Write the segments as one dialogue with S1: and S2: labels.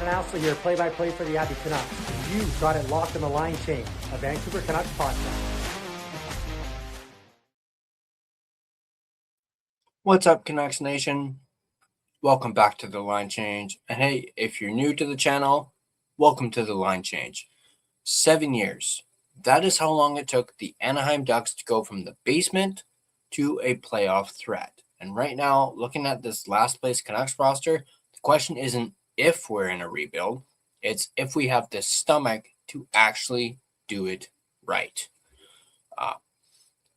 S1: Adam Ashley here, play-by-play for the Abby Canucks. You've got it locked in the Line Change, a Vancouver Canucks podcast.
S2: What's up, Canucks Nation? Welcome back to the Line Change. And hey, if you're new to the channel, welcome to the Line Change. 7 years. That is how long it took the Anaheim Ducks to go from the basement to a playoff threat. And right now, looking at this last place Canucks roster, the question isn't if we're in a rebuild, it's if we have the stomach to actually do it right.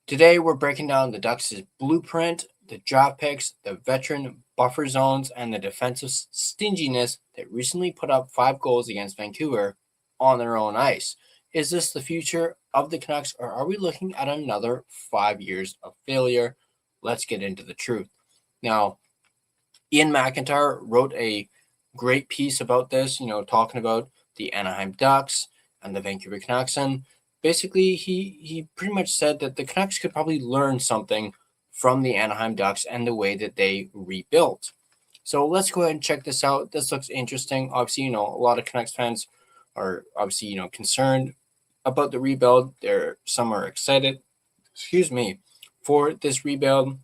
S2: Today, we're breaking down the Ducks' blueprint, the draft picks, the veteran buffer zones, and the defensive stinginess that recently put up 5 goals against Vancouver on their own ice. Is this the future of the Canucks, or are we looking at another 5 years of failure? Let's get into the truth. Now, Ian McIntyre wrote a great piece about this, talking about the Anaheim Ducks and the Vancouver Canucks. And basically, he pretty much said that the Canucks could probably learn something from the Anaheim Ducks and the way that they rebuilt. So let's go ahead and check this out. This looks interesting. Obviously, a lot of Canucks fans are obviously, concerned about the rebuild. Some are excited, for this rebuild.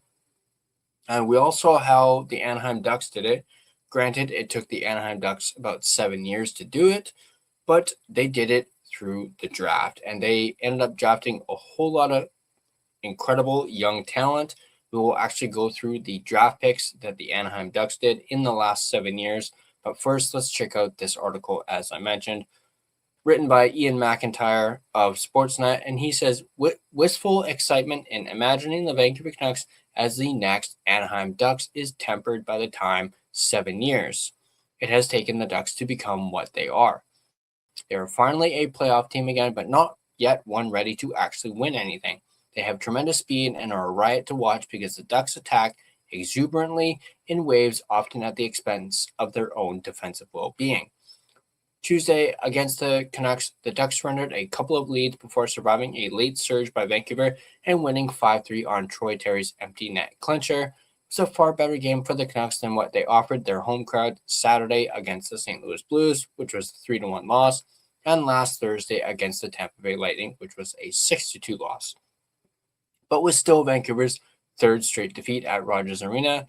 S2: And we all saw how the Anaheim Ducks did it. Granted, it took the Anaheim Ducks about 7 years to do it, but they did it through the draft. And they ended up drafting a whole lot of incredible young talent. We will actually go through the draft picks that the Anaheim Ducks did in the last 7 years. But first, let's check out this article, as I mentioned, written by Ian McIntyre of Sportsnet. And he says, wistful excitement in imagining the Vancouver Canucks as the next Anaheim Ducks is tempered by the time 7 years it has taken the Ducks to become what they are. They are finally a playoff team again, but not yet one ready to actually win anything. They have tremendous speed and are a riot to watch because the Ducks attack exuberantly in waves, often at the expense of their own defensive well-being. Tuesday, against the Canucks, the Ducks surrendered a couple of leads before surviving a late surge by Vancouver and winning 5-3 on Troy Terry's empty net clincher. It's a far better game for the Canucks than what they offered their home crowd Saturday against the St. Louis Blues, which was a 3-1 loss, and last Thursday against the Tampa Bay Lightning, which was a 6-2 loss. But was still Vancouver's third straight defeat at Rogers Arena,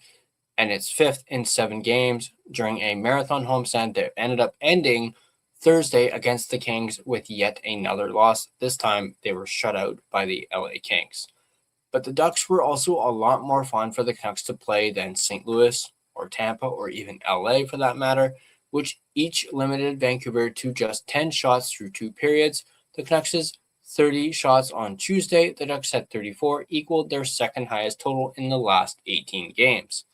S2: and its 5th in 7 games during a marathon homestand that ended up ending Thursday against the Kings with yet another loss. This time, they were shut out by the LA Kings. But the Ducks were also a lot more fun for the Canucks to play than St. Louis or Tampa or even LA for that matter, which each limited Vancouver to just 10 shots through 2 periods. The Canucks' 30 shots on Tuesday, the Ducks had 34, equaled their second highest total in the last 18 games.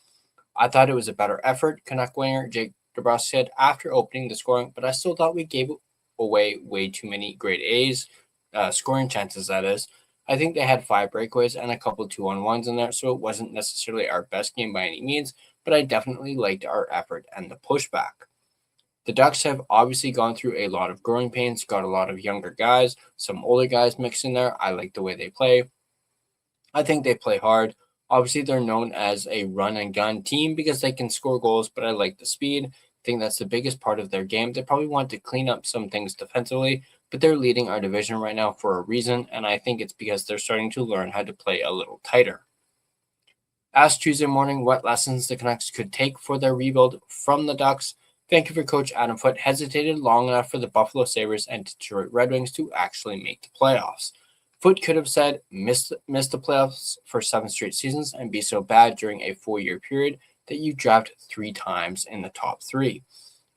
S2: I thought it was a better effort, Canuck winger Jake DeBrusk said after opening the scoring, but I still thought we gave away way too many grade A's, scoring chances, that is. I think they had 5 breakaways and a couple 2-on-1s in there, so it wasn't necessarily our best game by any means, but I definitely liked our effort and the pushback. The Ducks have obviously gone through a lot of growing pains, got a lot of younger guys, some older guys mixed in there. I like the way they play. I think they play hard. Obviously, they're known as a run-and-gun team because they can score goals, but I like the speed. I think that's the biggest part of their game. They probably want to clean up some things defensively, but they're leading our division right now for a reason, and I think it's because they're starting to learn how to play a little tighter. Asked Tuesday morning what lessons the Canucks could take for their rebuild from the Ducks, Vancouver coach Adam Foote hesitated long enough for the Buffalo Sabres and Detroit Red Wings to actually make the playoffs. Foote could have said, miss the playoffs for 7 straight seasons and be so bad during a 4-year period that you draft 3 times in the top 3.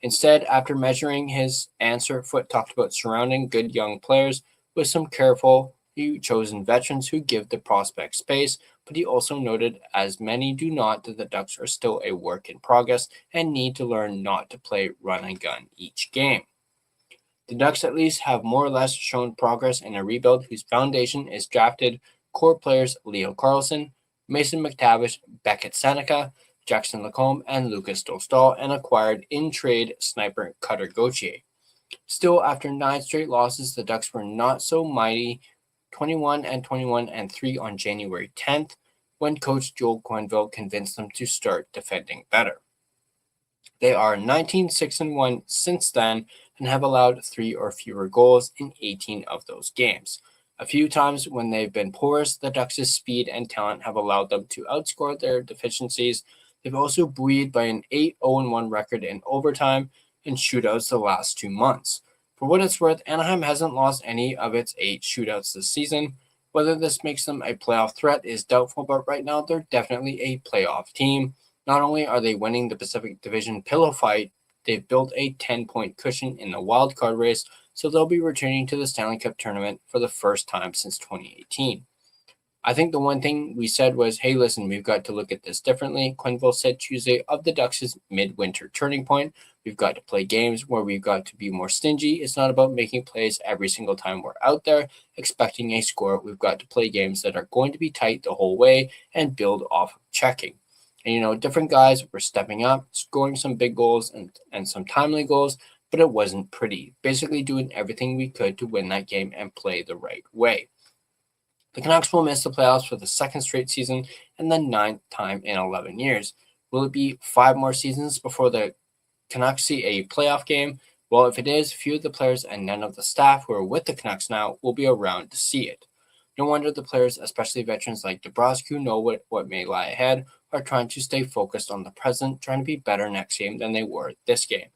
S2: Instead, after measuring his answer, Foote talked about surrounding good young players with some careful, chosen veterans who give the prospect space, but he also noted, as many do not, that the Ducks are still a work in progress and need to learn not to play run and gun each game. The Ducks at least have more or less shown progress in a rebuild whose foundation is drafted core players Leo Carlson, Mason McTavish, Beckett Sennecke, Jackson Lacombe, and Lucas Dostal, and acquired in-trade sniper Cutter Gauthier. Still, after 9 straight losses, the Ducks were not so mighty, 21-3 on January 10th, when coach Joel Quenneville convinced them to start defending better. They are 19-6-1 since then and have allowed 3 or fewer goals in 18 of those games. A few times when they've been porous, the Ducks' speed and talent have allowed them to outscore their deficiencies. They've also buoyed by an 8-0-1 record in overtime and shootouts the last 2 months. For what it's worth, Anaheim hasn't lost any of its 8 shootouts this season. Whether this makes them a playoff threat is doubtful, but right now they're definitely a playoff team. Not only are they winning the Pacific Division pillow fight, they've built a 10-point cushion in the wild card race, so they'll be returning to the Stanley Cup tournament for the first time since 2018. I think the one thing we said was, hey, listen, we've got to look at this differently. Quenneville said Tuesday of the Ducks' midwinter turning point. We've got to play games where we've got to be more stingy. It's not about making plays every single time we're out there expecting a score. We've got to play games that are going to be tight the whole way and build off of checking. And, different guys were stepping up, scoring some big goals and some timely goals, but it wasn't pretty. Basically doing everything we could to win that game and play the right way. The Canucks will miss the playoffs for the second straight season and the 9th time in 11 years. Will it be 5 more seasons before the Canucks see a playoff game? Well, if it is, few of the players and none of the staff who are with the Canucks now will be around to see it. No wonder the players, especially veterans like DeBrusk, who know what may lie ahead, are trying to stay focused on the present, trying to be better next game than they were this game.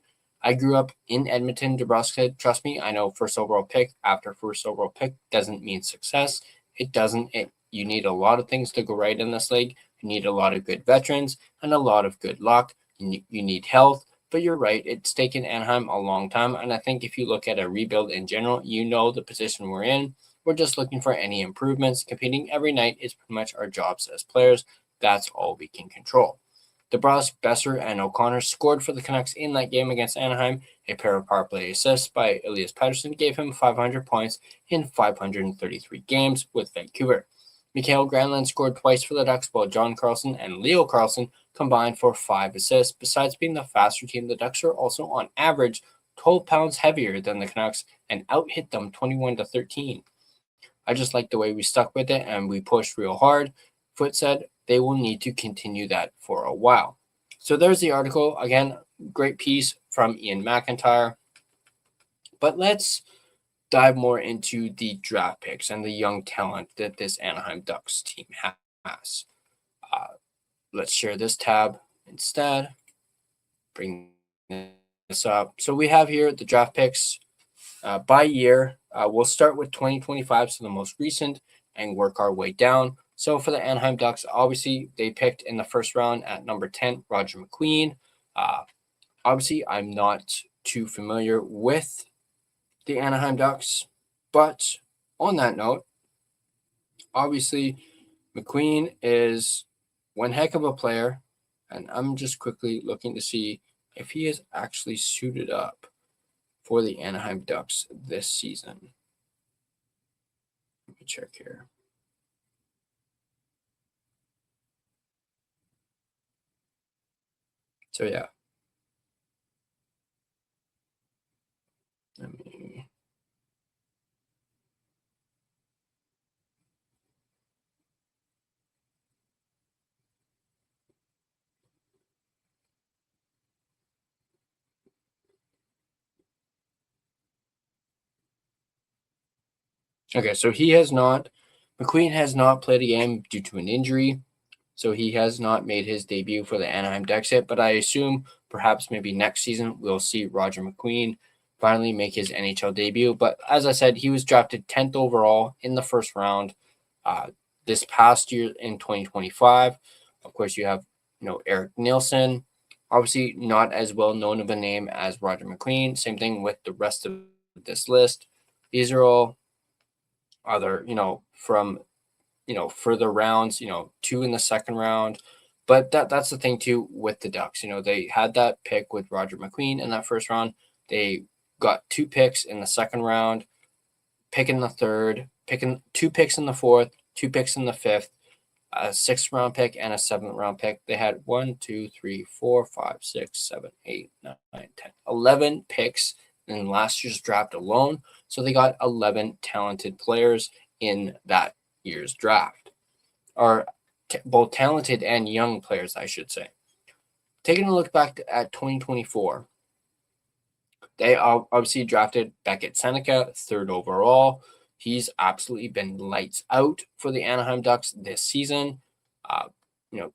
S2: I grew up in Edmonton. DeBrusk said, trust me, I know first overall pick after first overall pick doesn't mean success. It doesn't. You need a lot of things to go right in this league. You need a lot of good veterans and a lot of good luck. You need health. But you're right. It's taken Anaheim a long time. And I think if you look at a rebuild in general, the position we're in. We're just looking for any improvements. Competing every night is pretty much our jobs as players. That's all we can control. DeBrusk, Besser, and O'Connor scored for the Canucks in that game against Anaheim. A pair of power play assists by Elias Pettersson gave him 500 points in 533 games with Vancouver. Mikael Granlund scored twice for the Ducks, while John Carlson and Leo Carlson combined for 5 assists. Besides being the faster team, the Ducks are also on average 12 pounds heavier than the Canucks and out-hit them 21-13. I just like the way we stuck with it and we pushed real hard. Foote said they will need to continue that for a while. So there's the article. Again, great piece from Ian McIntyre. But let's dive more into the draft picks and the young talent that this Anaheim Ducks team has. Let's share this tab instead. Bring this up. So we have here the draft picks by year. We'll start with 2025, so the most recent, and work our way down. So for the Anaheim Ducks, obviously they picked in the first round at number 10, Roger McQueen. Obviously, I'm not too familiar with the Anaheim Ducks, but on that note, obviously McQueen is one heck of a player, and I'm just quickly looking to see if he is actually suited up for the Anaheim Ducks this season. Let me check here. So yeah. Okay, so McQueen has not played a game due to an injury. So he has not made his debut for the Anaheim Ducks yet, but I assume perhaps maybe next season we'll see Roger McQueen finally make his NHL debut. But as I said, he was drafted 10th overall in the first round this past year in 2025. Of course, you have Eric Nielsen, obviously not as well known of a name as Roger McQueen. Same thing with the rest of this list. These are all other from further rounds, 2 in the second round. But that's the thing too with the Ducks. They had that pick with Roger McQueen in that first round. They got 2 picks in the second round, pick in the third, picking 2 picks in the fourth, 2 picks in the fifth, a 6th round pick and a 7th round pick. They had 1, 2, 3, 4, 5, 6, 7, 8, 9, 10, 11 picks in last year's draft alone. So they got 11 talented players in that year's draft, or both talented and young players, I should say. Taking a look back at 2024, they obviously drafted Beckett Sennecke, 3rd overall. He's absolutely been lights out for the Anaheim Ducks this season.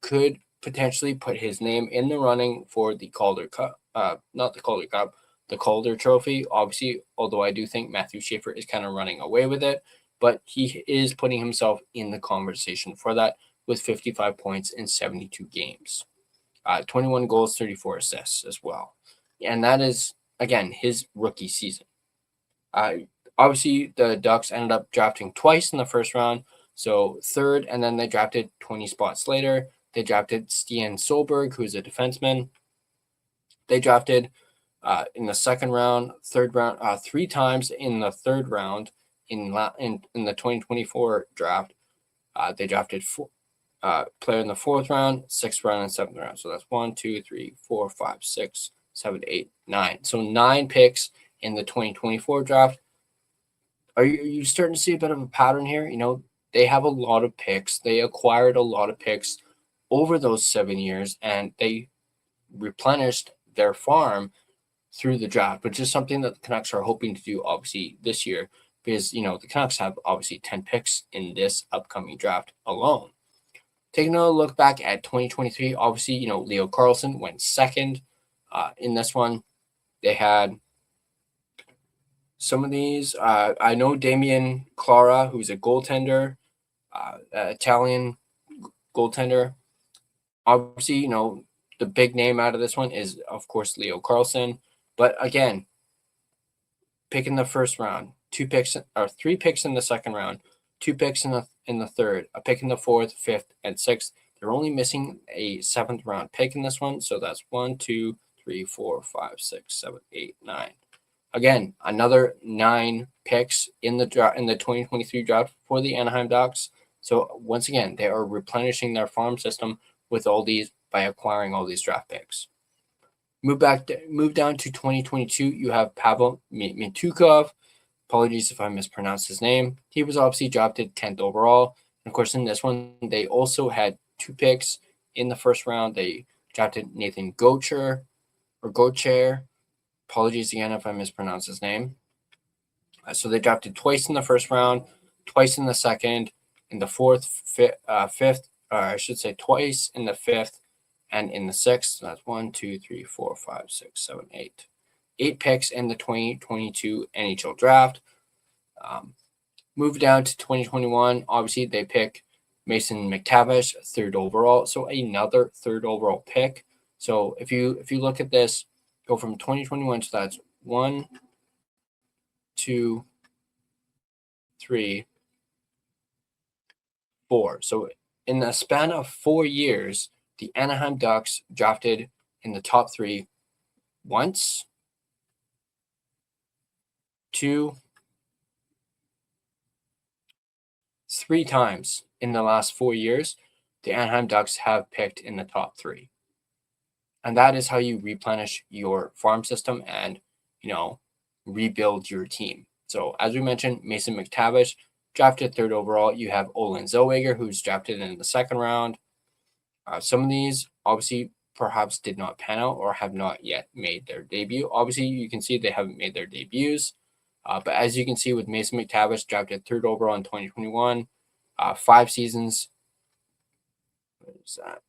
S2: Could potentially put his name in the running for the Calder Cup, not the Calder Cup, the Calder Trophy. Obviously, although I do think Matthew Schaefer is kind of running away with it, but he is putting himself in the conversation for that with 55 points in 72 games. 21 goals, 34 assists as well. And that is, again, his rookie season. Obviously, the Ducks ended up drafting twice in the first round. So 3rd, and then they drafted 20 spots later. They drafted Stian Solberg, who's a defenseman. They drafted in the 2nd round, 3rd round, 3 times in the 3rd round in the 2024 draft. They drafted player in the 4th round, 6th round, and 7th round. So that's 1, 2, 3, 4, 5, 6, 7, 8, 9. So 9 picks in the 2024 draft. Are you starting to see a bit of a pattern here? They have a lot of picks. They acquired a lot of picks over those 7 years, and they replenished their farm through the draft, which is something that the Canucks are hoping to do, obviously, this year, because, the Canucks have, obviously, 10 picks in this upcoming draft alone. Taking a look back at 2023, obviously, Leo Carlson went 2nd in this one. They had some of these. I know Damian Clara, who's a goaltender, Italian goaltender. Obviously, the big name out of this one is, of course, Leo Carlson. But again, pick in the 1st round, 3 picks in the 2nd round, 2 picks in the 3rd, a pick in the 4th, 5th, and 6th. They're only missing a 7th round pick in this one. So that's 1, 2, 3, 4, 5, 6, 7, 8, 9. Again, another 9 picks in the 2023 draft for the Anaheim Ducks. So once again, they are replenishing their farm system with all these by acquiring all these draft picks. Move down to 2022. You have Pavel Mintyukov. Apologies if I mispronounced his name. He was obviously drafted 10th overall. And of course, in this one, they also had 2 picks in the 1st round. They drafted Nathan Gauthier. Apologies again if I mispronounced his name. So they drafted twice in the 1st round, twice in the 2nd, in the 4th, 5th, or I should say twice in the 5th, and in the 6th. So that's 1, 2, 3, 4, 5, 6, 7, 8. 8 picks in the 2022 NHL draft. Move down to 2021. Obviously, they pick Mason McTavish, 3rd overall. So another 3rd overall pick. So if you look at this, go from 2021, so that's 1, 2, 3, 4. So in the span of 4 years, the Anaheim Ducks drafted in the top 3 once, 2, 3 times in the last 4 years. The Anaheim Ducks have picked in the top 3. And that is how you replenish your farm system and, rebuild your team. So as we mentioned, Mason McTavish drafted 3rd overall. You have Olin Zellweger, who's drafted in the 2nd round. Some of these obviously perhaps did not pan out or have not yet made their debut. Obviously, you can see they haven't made their debuts. But as you can see with Mason McTavish, drafted 3rd overall in 2021, 5 seasons. What is that?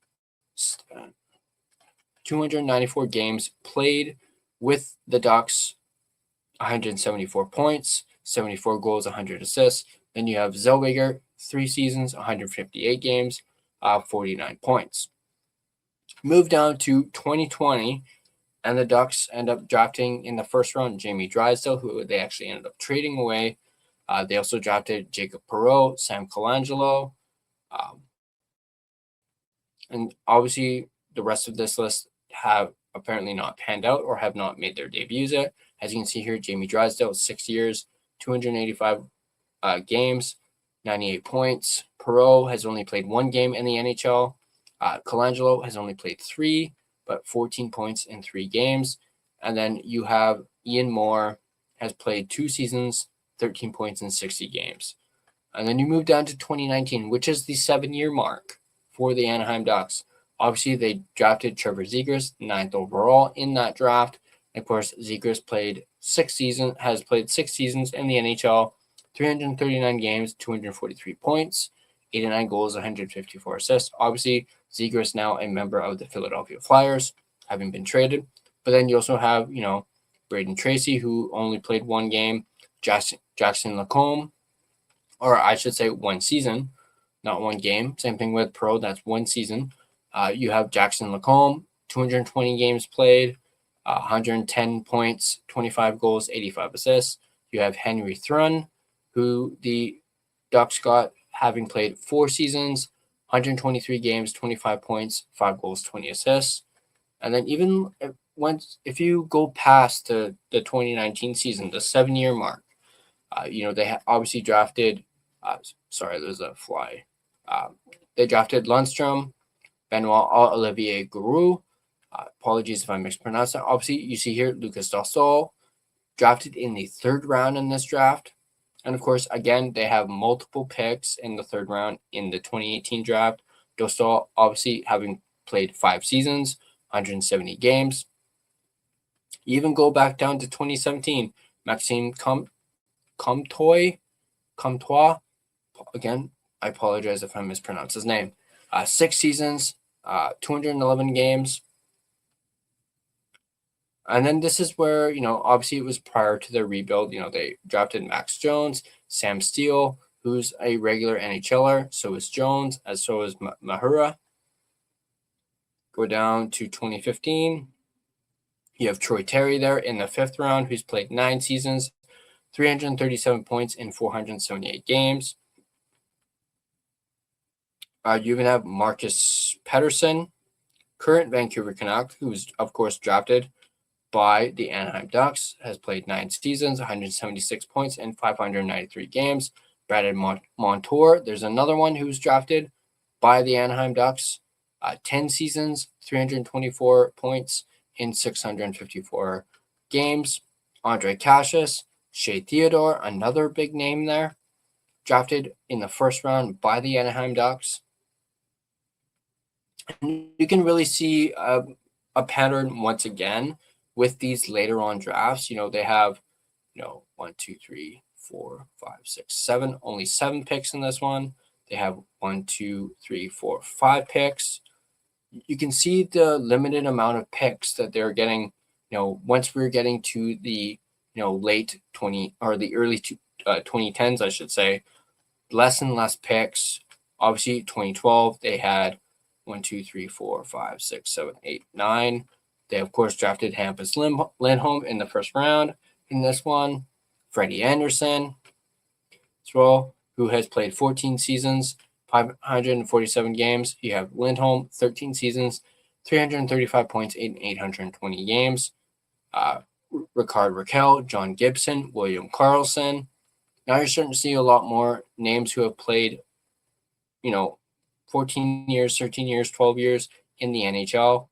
S2: 294 games played with the Ducks, 174 points, 74 goals, 100 assists. Then you have Zellweger, 3 seasons, 158 games, 49 points. Move down to 2020, and the Ducks end up drafting in the 1st round Jamie Drysdale, who they actually ended up trading away. They also drafted Jacob Perreault, Sam Colangelo. And obviously, the rest of this list have apparently not panned out or have not made their debuts yet. As you can see here, Jamie Drysdale, 6 years, 285 games, 98 points. Perreault has only played 1 game in the NHL. Colangelo has only played 3, but 14 points in 3 games. And then you have Ian Moore, has played 2 seasons, 13 points in 60 games. And then you move down to 2019, which is the 7-year mark for the Anaheim Ducks. Obviously, they drafted Trevor Zegras, 9th overall in that draft. And of course, Zegras has played 6 seasons in the NHL, 339 games, 243 points, 89 goals, 154 assists. Obviously, Zegras now a member of the Philadelphia Flyers, having been traded. But then you also have, Braden Tracy, who only played 1 game, Jackson Lacombe, or I should say 1 season, not 1 game. Same thing with Pro, that's 1 season. You have Jackson Lacombe, 220 games played, 110 points, 25 goals, 85 assists. You have Henry Thrun, who the Ducks got having played 4 seasons, 123 games, 25 points, 5 goals, 20 assists. And then even if you go past the 2019 season, the 7-year mark, they obviously drafted. Sorry, there's a fly. They drafted Lundstrom, Benoit Olivier Giroux. Apologies if I mispronounced that. Obviously, you see here Lucas Dostal, drafted in the 3rd round in this draft. And of course, again, they have multiple picks in the 3rd round in the 2018 draft. Dostal, obviously, having played 5 seasons, 170 games. You even go back down to 2017, Maxime Comtois. Again, I apologize if I mispronounce his name. 6 seasons, 211 games. And then this is where, obviously it was prior to their rebuild. They drafted Max Jones, Sam Steele, who's a regular NHLer. So is Jones, as so is Mahura. Go down to 2015. You have Troy Terry there in the 5th round, who's played 9 seasons, 337 points in 478 games. You even have Marcus Pettersson, current Vancouver Canuck, who's, of course, drafted by the Anaheim Ducks, has played 9 seasons, 176 points in 593 games. Brandon Montour, there's another one who's drafted by the Anaheim Ducks, 10 seasons, 324 points in 654 games. Andre Cassius, Shea Theodore, another big name there, drafted in the 1st round by the Anaheim Ducks. And you can really see a pattern once again with these later on drafts. They have, 1, 2, 3, 4, 5, 6, 7, only 7 picks in this one. They have 1, 2, 3, 4, 5 picks. You can see the limited amount of picks that they're getting. Once we're getting to the, late 20 or the early 2010s, I should say, less and less picks. Obviously, 2012, they had 1, 2, 3, 4, 5, 6, 7, 8, 9. They, of course, drafted Hampus Lindholm in the 1st round in this one. Freddie Anderson as well, who has played 14 seasons, 547 games. You have Lindholm, 13 seasons, 335 points in 820 games. Ricard Raquel, John Gibson, William Carlson. Now you're starting to see a lot more names who have played, 14 years, 13 years, 12 years in the NHL.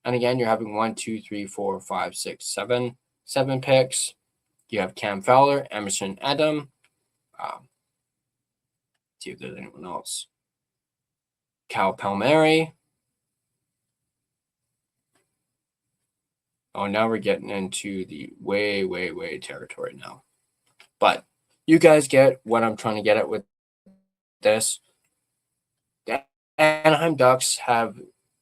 S2: And again, you're having 1, 2, 3, 4, 5, 6, 7 picks. You have Cam Fowler, Emerson Adam. See if there's anyone else. Cal Palmieri. Oh, now we're getting into the way territory now. But you guys get what I'm trying to get at with this. The Anaheim Ducks have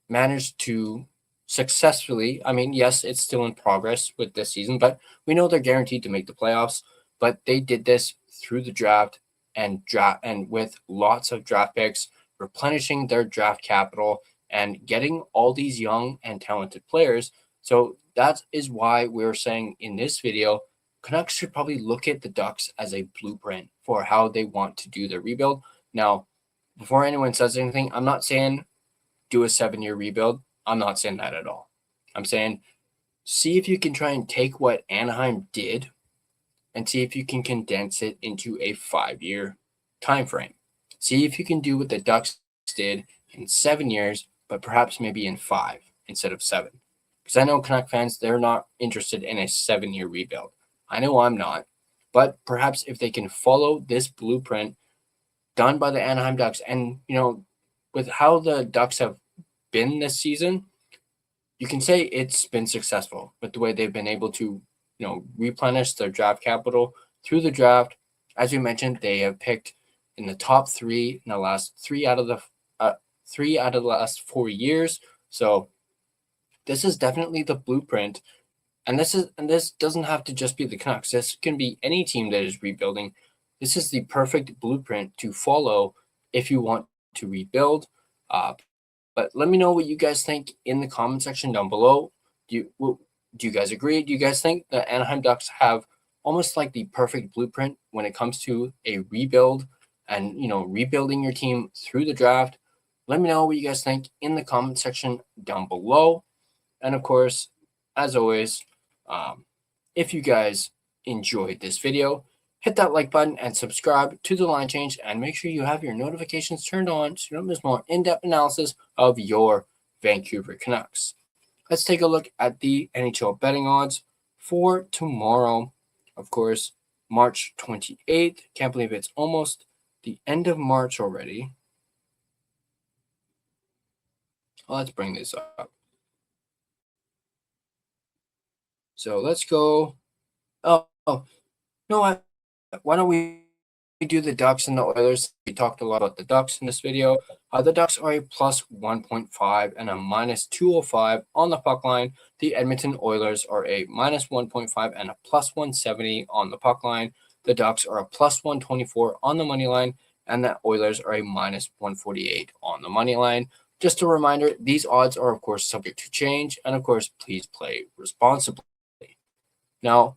S2: managed to successfully, yes, it's still in progress with this season, but we know they're guaranteed to make the playoffs. But they did this through the draft and with lots of draft picks, replenishing their draft capital and getting all these young and talented players. So that is why we're saying in this video, Canucks should probably look at the Ducks as a blueprint for how they want to do their rebuild. Now, before anyone says anything, I'm not saying do a 7-year rebuild. I'm not saying that at all. I'm saying see if you can try and take what Anaheim did and see if you can condense it into a 5-year time frame. See if you can do what the Ducks did in 7 years, but perhaps maybe in 5 instead of 7. Because I know Canuck fans, they're not interested in a 7-year rebuild. I know I'm not. But perhaps if they can follow this blueprint done by the Anaheim Ducks, and, with how the Ducks have been this season, you can say it's been successful with the way they've been able to, replenish their draft capital through the draft. As we mentioned, they have picked in the top three in the last 3 out of the last 4 years. So this is definitely the blueprint. And this doesn't have to just be the Canucks. This can be any team that is rebuilding. This is the perfect blueprint to follow if you want to rebuild. But let me know what you guys think in the comment section down below. Do you guys agree? Do you guys think the Anaheim Ducks have almost like the perfect blueprint when it comes to a rebuild and rebuilding your team through the draft? Let me know what you guys think in the comment section down below. And of course, as always, if you guys enjoyed this video, hit that like button and subscribe to the Line Change, and make sure you have your notifications turned on so you don't miss more in-depth analysis of your Vancouver Canucks. Let's take a look at the NHL betting odds for tomorrow. Of course, March 28th. Can't believe it's almost the end of March already. Let's bring this up. So let's go. Oh, you know what? Why don't we do the Ducks and the Oilers? We talked a lot about the Ducks in this video. The Ducks are a plus 1.5 and a minus 205 on the puck line. The Edmonton Oilers are a minus 1.5 and a plus 170 on the puck line. The Ducks are a plus 124 on the money line, and the Oilers are a minus 148 on the money line. Just a reminder, these odds are, of course, subject to change, and of course, please play responsibly. Now,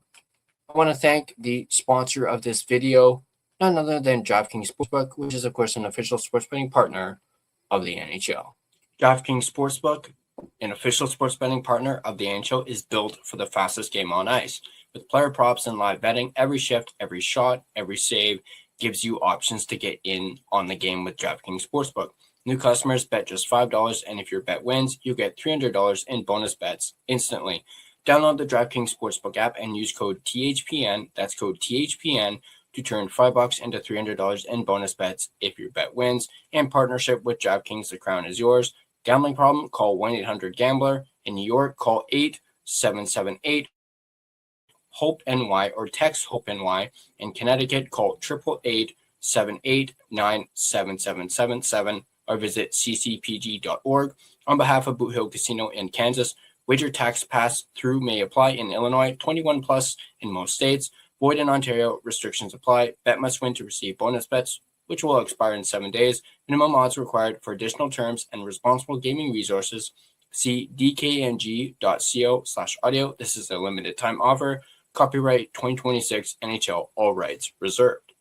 S2: I want to thank the sponsor of this video, none other than DraftKings Sportsbook, which is, of course, an official sports betting partner of the NHL. DraftKings Sportsbook, an official sports betting partner of the NHL, is built for the fastest game on ice. With player props and live betting, every shift, every shot, every save gives you options to get in on the game with DraftKings Sportsbook. New customers bet just $5, and if your bet wins, you get $300 in bonus bets instantly. Download the DraftKings Sportsbook app and use code THPN, that's code THPN, to turn $5 into $300 in bonus bets if your bet wins. In partnership with DraftKings, the crown is yours. Gambling problem? Call 1-800-GAMBLER. In New York, call 877-8-HOPE-NY or text HOPE-NY. In Connecticut, call 888-789-7777 or visit ccpg.org. On behalf of Boot Hill Casino in Kansas, wager tax pass-through may apply in Illinois, 21 plus in most states, void in Ontario, restrictions apply. Bet must win to receive bonus bets, which will expire in 7 days. Minimum odds required. For additional terms and responsible gaming resources, see dkng.co/audio. This is a limited time offer. Copyright 2026 NHL, all rights reserved.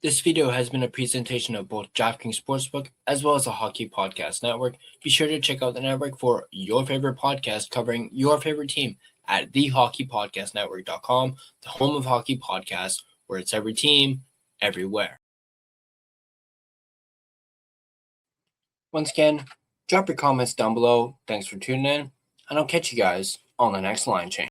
S2: This video has been a presentation of both DraftKings Sportsbook as well as the Hockey Podcast Network. Be sure to check out the network for your favorite podcast covering your favorite team at thehockeypodcastnetwork.com, the home of hockey podcasts, where it's every team, everywhere. Once again, drop your comments down below. Thanks for tuning in, and I'll catch you guys on the next Line Change.